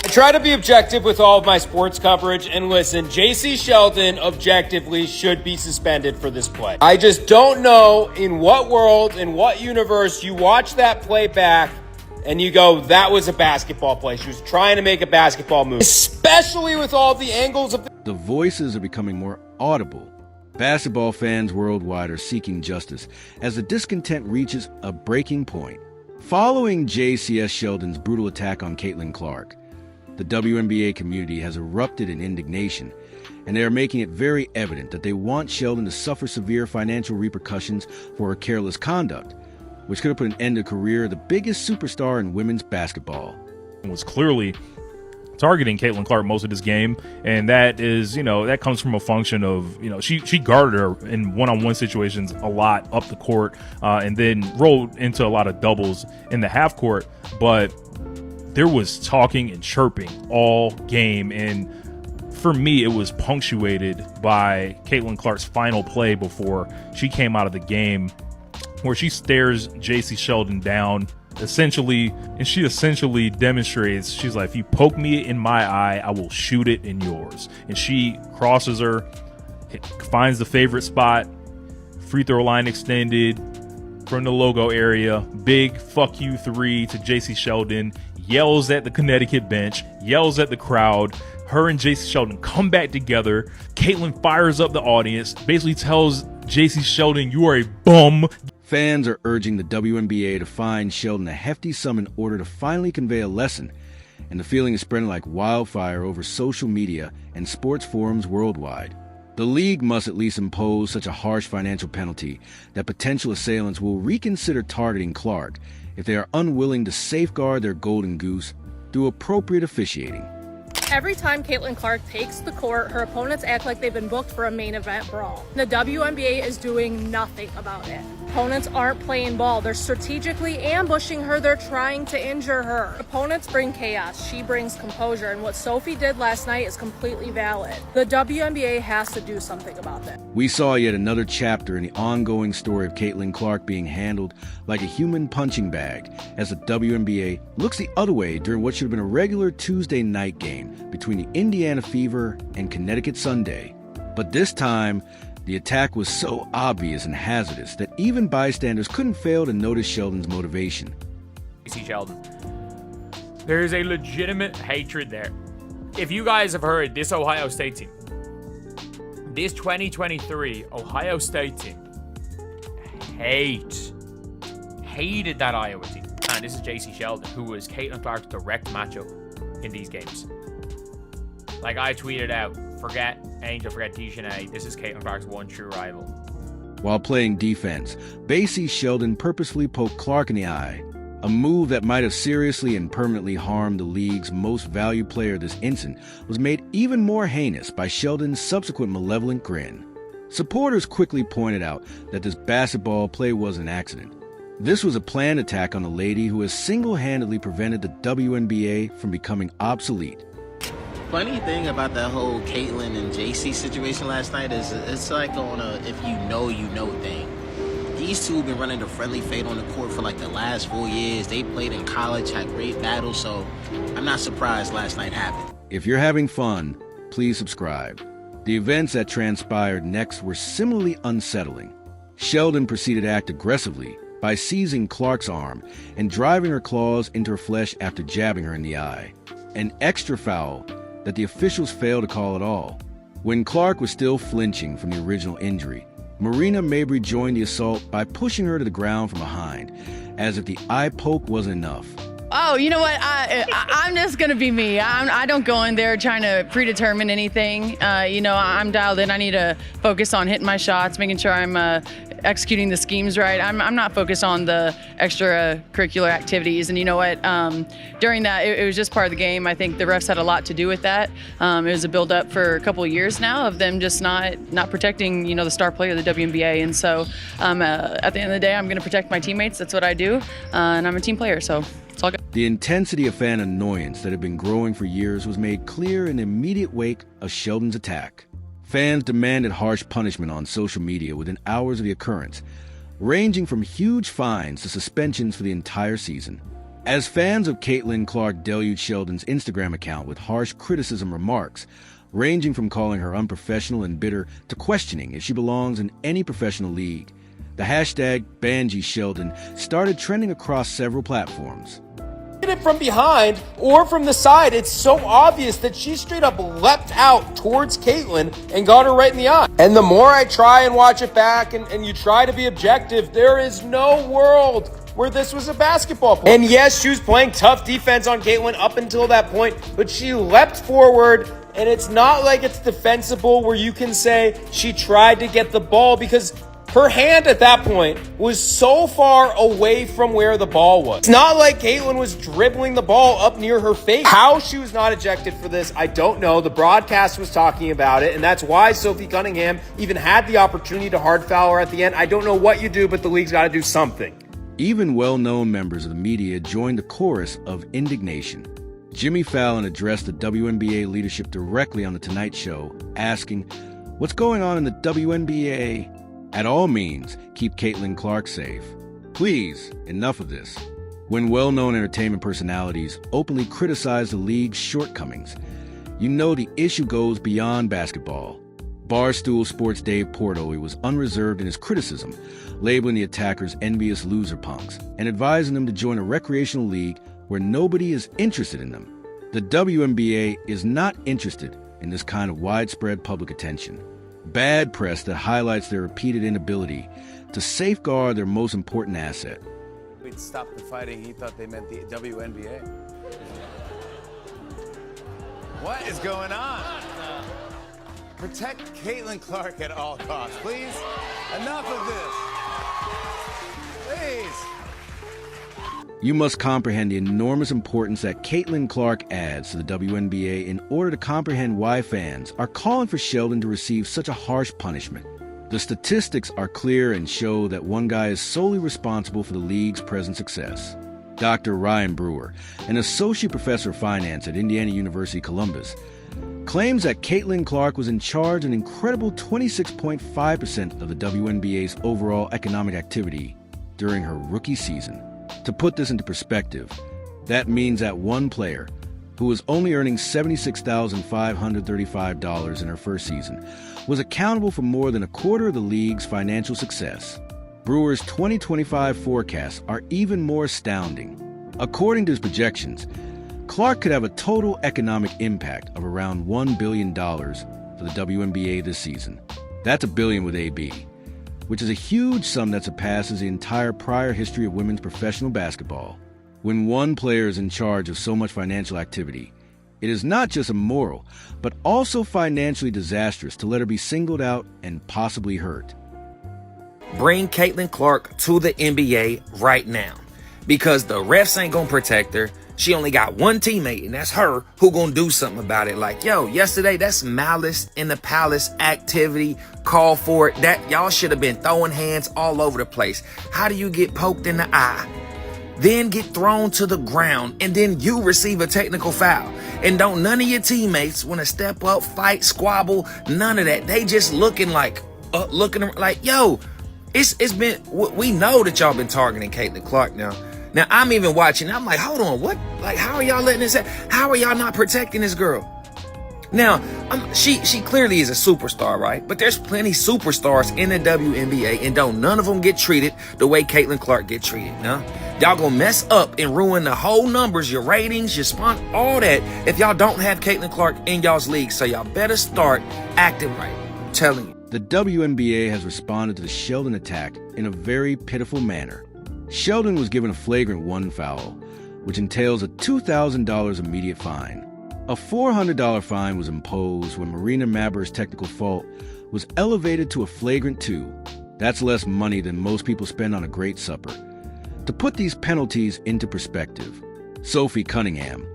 I try to be objective with all of my sports coverage, and listen, Jacy Sheldon objectively should be suspended for this play. I just don't know in what world, in what universe you watch that play back and you go, that was a basketball play. She was trying to make a basketball move, especially with all the angles of the voices are becoming more audible. Basketball fans worldwide are seeking justice as the discontent reaches a breaking point. Following Jacy Sheldon's brutal attack on Caitlin Clark, the WNBA community has erupted in indignation, and they are making it very evident that they want Sheldon to suffer severe financial repercussions for her careless conduct, which could have put an end to the career of the biggest superstar in women's basketball. It was clearly targeting Caitlin Clark most of this game, and that is, that comes from a function of, she guarded her in one-on-one situations a lot up the court, and then rolled into a lot of doubles in the half court, but there was talking and chirping all game, and for me, it was punctuated by Caitlin Clark's final play before she came out of the game, where she stares Jacy Sheldon down, essentially demonstrates, she's like, if you poke me in my eye, I will shoot it in yours. And she crosses her, finds the favorite spot, free throw line extended from the logo area, big fuck you 3 to Jacy Sheldon, yells at the Connecticut bench, yells at the crowd. Her and Jacy Sheldon come back together. Caitlin fires up the audience, basically tells Jacy Sheldon, you are a bum. Fans are urging the WNBA to fine Sheldon a hefty sum in order to finally convey a lesson, and the feeling is spreading like wildfire over social media and sports forums worldwide. The league must at least impose such a harsh financial penalty that potential assailants will reconsider targeting Clark if they are unwilling to safeguard their golden goose through appropriate officiating. Every time Caitlin Clark takes the court, her opponents act like they've been booked for a main event brawl. The WNBA is doing nothing about it. Opponents aren't playing ball. They're strategically ambushing her. They're trying to injure her. Opponents bring chaos. She brings composure. And what Sophie did last night is completely valid. The WNBA has to do something about that. We saw yet another chapter in the ongoing story of Caitlin Clark being handled like a human punching bag as the WNBA looks the other way during what should have been a regular Tuesday night game between the Indiana Fever and Connecticut Sunday. But this time, the attack was so obvious and hazardous that even bystanders couldn't fail to notice Sheldon's motivation. Jacy Sheldon. There is a legitimate hatred there. If you guys have heard, this Ohio State team, this 2023 Ohio State team, hated that Iowa team. And this is Jacy Sheldon, who was Caitlin Clark's direct matchup in these games. Like I tweeted out, forget Angel, forget Dejanay. This is Caitlin Clark's one true rival. While playing defense, Jacy Sheldon purposefully poked Clark in the eye, a move that might have seriously and permanently harmed the league's most valued player this instant was made even more heinous by Sheldon's subsequent malevolent grin. Supporters quickly pointed out that this basketball play was an accident. This was a planned attack on a lady who has single-handedly prevented the WNBA from becoming obsolete. Funny thing about that whole Caitlin and Jacy situation last night is it's like on a if you know thing. These two have been running the friendly fade on the court for like the last 4 years. They played in college, had great battles, so I'm not surprised last night happened. If you're having fun, please subscribe. The events that transpired next were similarly unsettling. Sheldon proceeded to act aggressively by seizing Clark's arm and driving her claws into her flesh after jabbing her in the eye. An extra foul that the officials failed to call at all. When Clark was still flinching from the original injury, Marina Mabrey joined the assault by pushing her to the ground from behind, as if the eye poke wasn't enough. Oh, you know what? I'm just going to be me. I don't go in there trying to predetermine anything. I'm dialed in. I need to focus on hitting my shots, making sure I'm executing the schemes right. I'm not focused on the extracurricular activities. And you know what? During that, it was just part of the game. I think the refs had a lot to do with that. It was a build-up for a couple of years now of them just not protecting, the star player of the WNBA. And so at the end of the day, I'm going to protect my teammates. That's what I do. And I'm a team player, so it's all good. The intensity of fan annoyance that had been growing for years was made clear in the immediate wake of Sheldon's attack. Fans demanded harsh punishment on social media within hours of the occurrence, ranging from huge fines to suspensions for the entire season. As fans of Caitlin Clark deluged Sheldon's Instagram account with harsh criticism remarks, ranging from calling her unprofessional and bitter to questioning if she belongs in any professional league, the hashtag Jacy Sheldon started trending across several platforms. It from behind or from the side, it's so obvious that she straight up leapt out towards Caitlin and got her right in the eye. And the more I try and watch it back and you try to be objective, there is no world where this was a basketball play. And yes, she was playing tough defense on Caitlin up until that point, but she leapt forward, and it's not like it's defensible where you can say she tried to get the ball, because her hand at that point was so far away from where the ball was. It's not like Caitlin was dribbling the ball up near her face. How she was not ejected for this, I don't know. The broadcast was talking about it, and that's why Sophie Cunningham even had the opportunity to hard foul her at the end. I don't know what you do, but the league's got to do something. Even well-known members of the media joined the chorus of indignation. Jimmy Fallon addressed the WNBA leadership directly on The Tonight Show, asking, "What's going on in the WNBA? At all means, keep Caitlin Clark safe. Please, enough of this." When well-known entertainment personalities openly criticize the league's shortcomings, you know the issue goes beyond basketball. Barstool Sports' Dave Portnoy was unreserved in his criticism, labeling the attackers envious loser punks and advising them to join a recreational league where nobody is interested in them. The WNBA is not interested in this kind of widespread public attention. Bad press that highlights their repeated inability to safeguard their most important asset. We'd stop the fighting. He thought they meant the WNBA. What is going on? Protect Caitlin Clark at all costs, please. Enough of this. Please. You must comprehend the enormous importance that Caitlin Clark adds to the WNBA in order to comprehend why fans are calling for Sheldon to receive such a harsh punishment. The statistics are clear and show that one guy is solely responsible for the league's present success. Dr. Ryan Brewer, an associate professor of finance at Indiana University Columbus, claims that Caitlin Clark was in charge of an incredible 26.5% of the WNBA's overall economic activity during her rookie season. To put this into perspective, that means that one player, who was only earning $76,535 in her first season, was accountable for more than a quarter of the league's financial success. Brewer's 2025 forecasts are even more astounding. According to his projections, Clark could have a total economic impact of around $1 billion for the WNBA this season. That's a billion with AB, which is a huge sum that surpasses the entire prior history of women's professional basketball. When one player is in charge of so much financial activity, it is not just immoral, but also financially disastrous to let her be singled out and possibly hurt. Bring Caitlin Clark to the NBA right now, because the refs ain't gonna protect her. She only got one teammate, and that's her, who gonna do something about it. Like, yo, yesterday, that's malice in the palace activity. Call for it. That y'all should have been throwing hands all over the place. How do you get poked in the eye, then get thrown to the ground, and then you receive a technical foul? And don't none of your teammates want to step up, fight, squabble, none of that. They just looking like, yo, it's been, we know that y'all been targeting Caitlin Clark now. Now, I'm even watching. I'm like, hold on, what? Like, how are y'all letting this happen? How are y'all not protecting this girl? Now, she clearly is a superstar, right? But there's plenty superstars in the WNBA, and don't none of them get treated the way Caitlin Clark get treated. Now, y'all gonna mess up and ruin the whole numbers, your ratings, your sponsor, all that, if y'all don't have Caitlin Clark in y'all's league. So y'all better start acting right. I'm telling you. The WNBA has responded to the Sheldon attack in a very pitiful manner. Sheldon was given a flagrant 1 foul, which entails a $2,000 immediate fine. A $400 fine was imposed when Marina Maber's technical fault was elevated to a flagrant 2. That's less money than most people spend on a great supper. To put these penalties into perspective, Sophie Cunningham,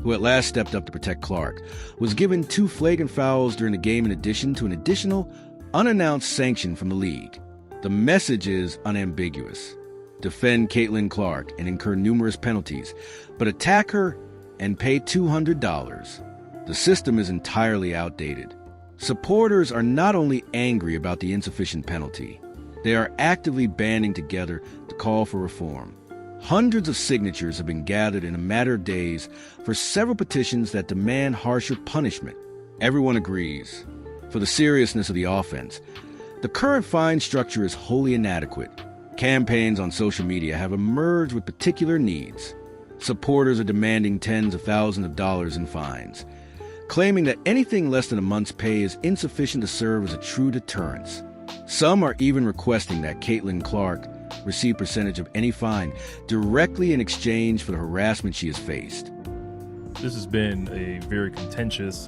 who at last stepped up to protect Clark, was given 2 flagrant fouls during the game in addition to an additional, unannounced sanction from the league. The message is unambiguous. Defend Caitlin Clark and incur numerous penalties, but attack her and pay $200. The system is entirely outdated. Supporters are not only angry about the insufficient penalty, they are actively banding together to call for reform. Hundreds of signatures have been gathered in a matter of days for several petitions that demand harsher punishment. Everyone agrees. For the seriousness of the offense, the current fine structure is wholly inadequate. Campaigns on social media have emerged with particular needs. Supporters are demanding tens of thousands of dollars in fines, claiming that anything less than a month's pay is insufficient to serve as a true deterrence. Some are even requesting that Caitlin Clark receive percentage of any fine directly in exchange for the harassment she has faced. This has been a very contentious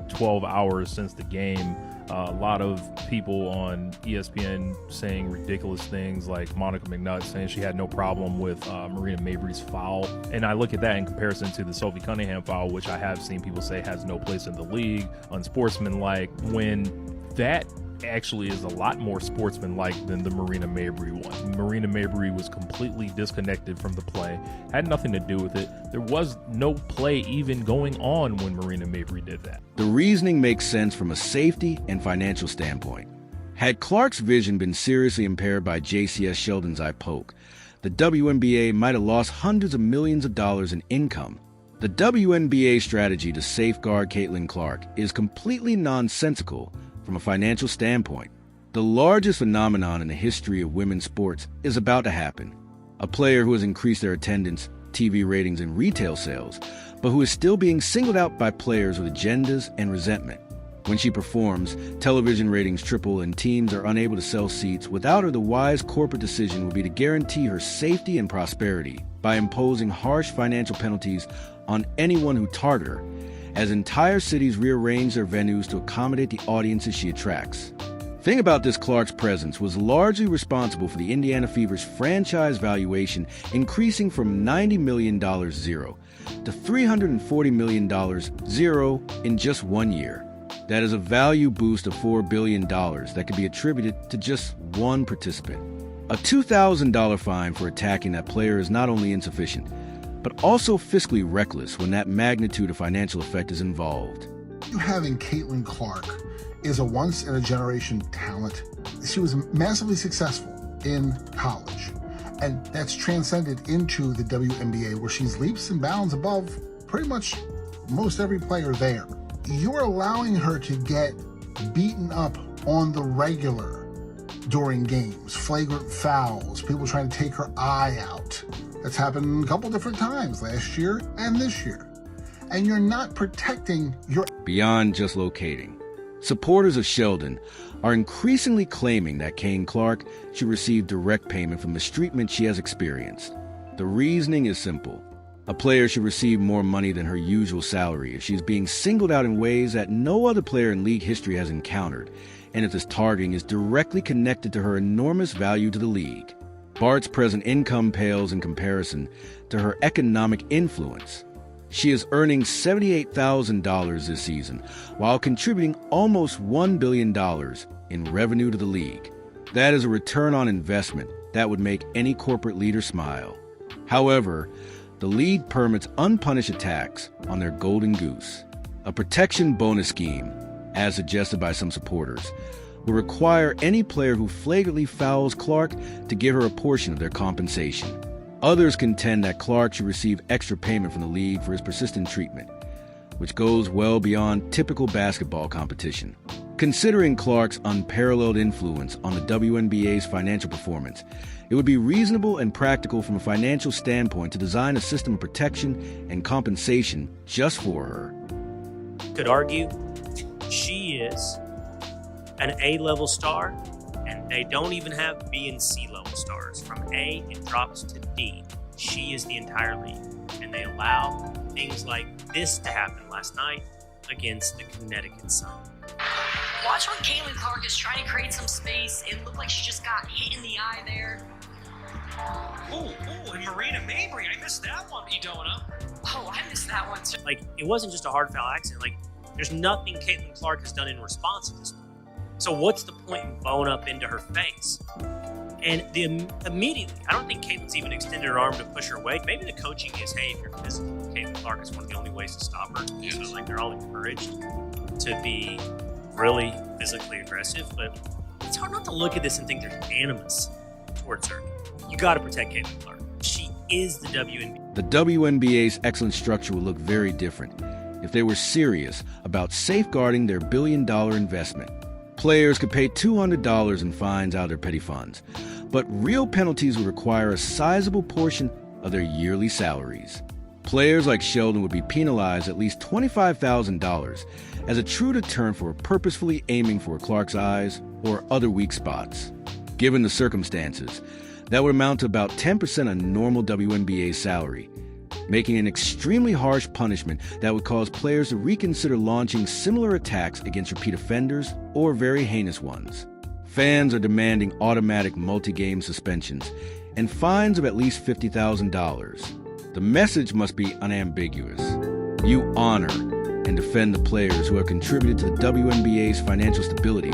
12 hours since the game. A lot of people on ESPN saying ridiculous things, like Monica McNutt saying she had no problem with Marina Mabry's foul. And I look at that in comparison to the Sophie Cunningham foul, which I have seen people say has no place in the league, unsportsmanlike, when that actually is a lot more sportsmanlike than the Marina Mabry one. Marina Mabry was completely disconnected from the play, had nothing to do with it. There was no play even going on when Marina Mabry did that. The reasoning makes sense from a safety and financial standpoint. Had Clark's vision been seriously impaired by Jacy Sheldon's eye poke, the WNBA might have lost hundreds of millions of dollars in income. The WNBA strategy to safeguard Caitlin Clark is completely nonsensical from a financial standpoint. The largest phenomenon in the history of women's sports is about to happen. A player who has increased their attendance, TV ratings, and retail sales, but who is still being singled out by players with agendas and resentment. When she performs, television ratings triple and teams are unable to sell seats. Without her, the wise corporate decision would be to guarantee her safety and prosperity by imposing harsh financial penalties on anyone who target her, as entire cities rearrange their venues to accommodate the audiences she attracts. Thing about this, Clark's presence was largely responsible for the Indiana Fever's franchise valuation increasing from $90 million zero to $340 million zero in just 1 year. That is a value boost of $4 billion that could be attributed to just one participant. A $2,000 fine for attacking that player is not only insufficient, but also fiscally reckless when that magnitude of financial effect is involved. Having Caitlin Clark is a once-in-a-generation talent. She was massively successful in college, and that's transcended into the WNBA, where she's leaps and bounds above pretty much most every player there. You're allowing her to get beaten up on the regular during games, flagrant fouls, people trying to take her eye out. That's happened a couple different times last year and this year. And you're not protecting your... Beyond just locating, supporters of Sheldon are increasingly claiming that Caitlin Clark should receive direct payment from the mistreatment she has experienced. The reasoning is simple. A player should receive more money than her usual salary if she is being singled out in ways that no other player in league history has encountered, and if this targeting is directly connected to her enormous value to the league. Bart's present income pales in comparison to her economic influence. She is earning $78,000 this season, while contributing almost $1 billion in revenue to the league. That is a return on investment that would make any corporate leader smile. However, the league permits unpunished attacks on their golden goose. A protection bonus scheme, as suggested by some supporters, will require any player who flagrantly fouls Clark to give her a portion of their compensation. Others contend that Clark should receive extra payment from the league for his persistent treatment, which goes well beyond typical basketball competition. Considering Clark's unparalleled influence on the WNBA's financial performance, it would be reasonable and practical from a financial standpoint to design a system of protection and compensation just for her. Could argue she is an A-level star, and they don't even have B and C-level stars. From A, it drops to D. She is the entire league, and they allow things like this to happen last night against the Connecticut Sun. Watch when Caitlin Clark is trying to create some space. It looked like she just got hit in the eye there. Oh, and Marina Mabry, I missed that one, Edona. Oh, I missed that one too. Like, it wasn't just a hard foul accident. Like, there's nothing Caitlin Clark has done in response at this point. So what's the point in bowing up into her face? And immediately, I don't think Caitlin's even extended her arm to push her away. Maybe the coaching is, hey, if you're physical, Caitlin Clark is one of the only ways to stop her. Yes. So, like, they're all encouraged to be really physically aggressive. But it's hard not to look at this and think there's animus towards her. You got to protect Caitlin Clark. She is the WNBA. The WNBA's excellent structure would look very different if they were serious about safeguarding their billion-dollar investment. Players could pay $200 in fines out of their petty funds, but real penalties would require a sizable portion of their yearly salaries. Players like Sheldon would be penalized at least $25,000 as a true deterrent for purposefully aiming for Clark's eyes or other weak spots. Given the circumstances, that would amount to about 10% of normal WNBA salary, making an extremely harsh punishment that would cause players to reconsider launching similar attacks against repeat offenders or very heinous ones. Fans are demanding automatic multi-game suspensions and fines of at least $50,000. The message must be unambiguous. You honor and defend the players who have contributed to the WNBA's financial stability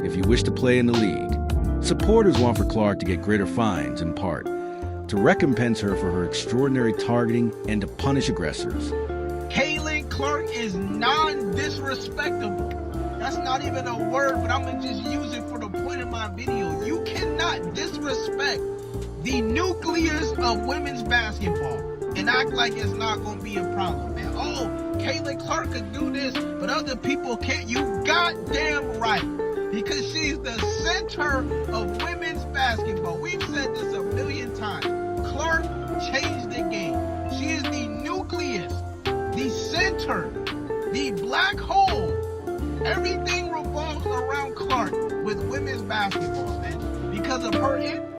if you wish to play in the league. Supporters want for Clark to get greater fines, in part, to recompense her for her extraordinary targeting and to punish aggressors. Caitlin Clark is non-disrespectable. That's not even a word, but I'm going to just use it for the point of my video. You cannot disrespect the nucleus of women's basketball and act like it's not going to be a problem, man. Oh, Caitlin Clark could do this, but other people can't. You goddamn right. Because she's the center of women's basketball. We've said this a million times. Clark changed the game. She is the nucleus, the center, the black hole. Everything revolves around Clark with women's basketball, man. Because of her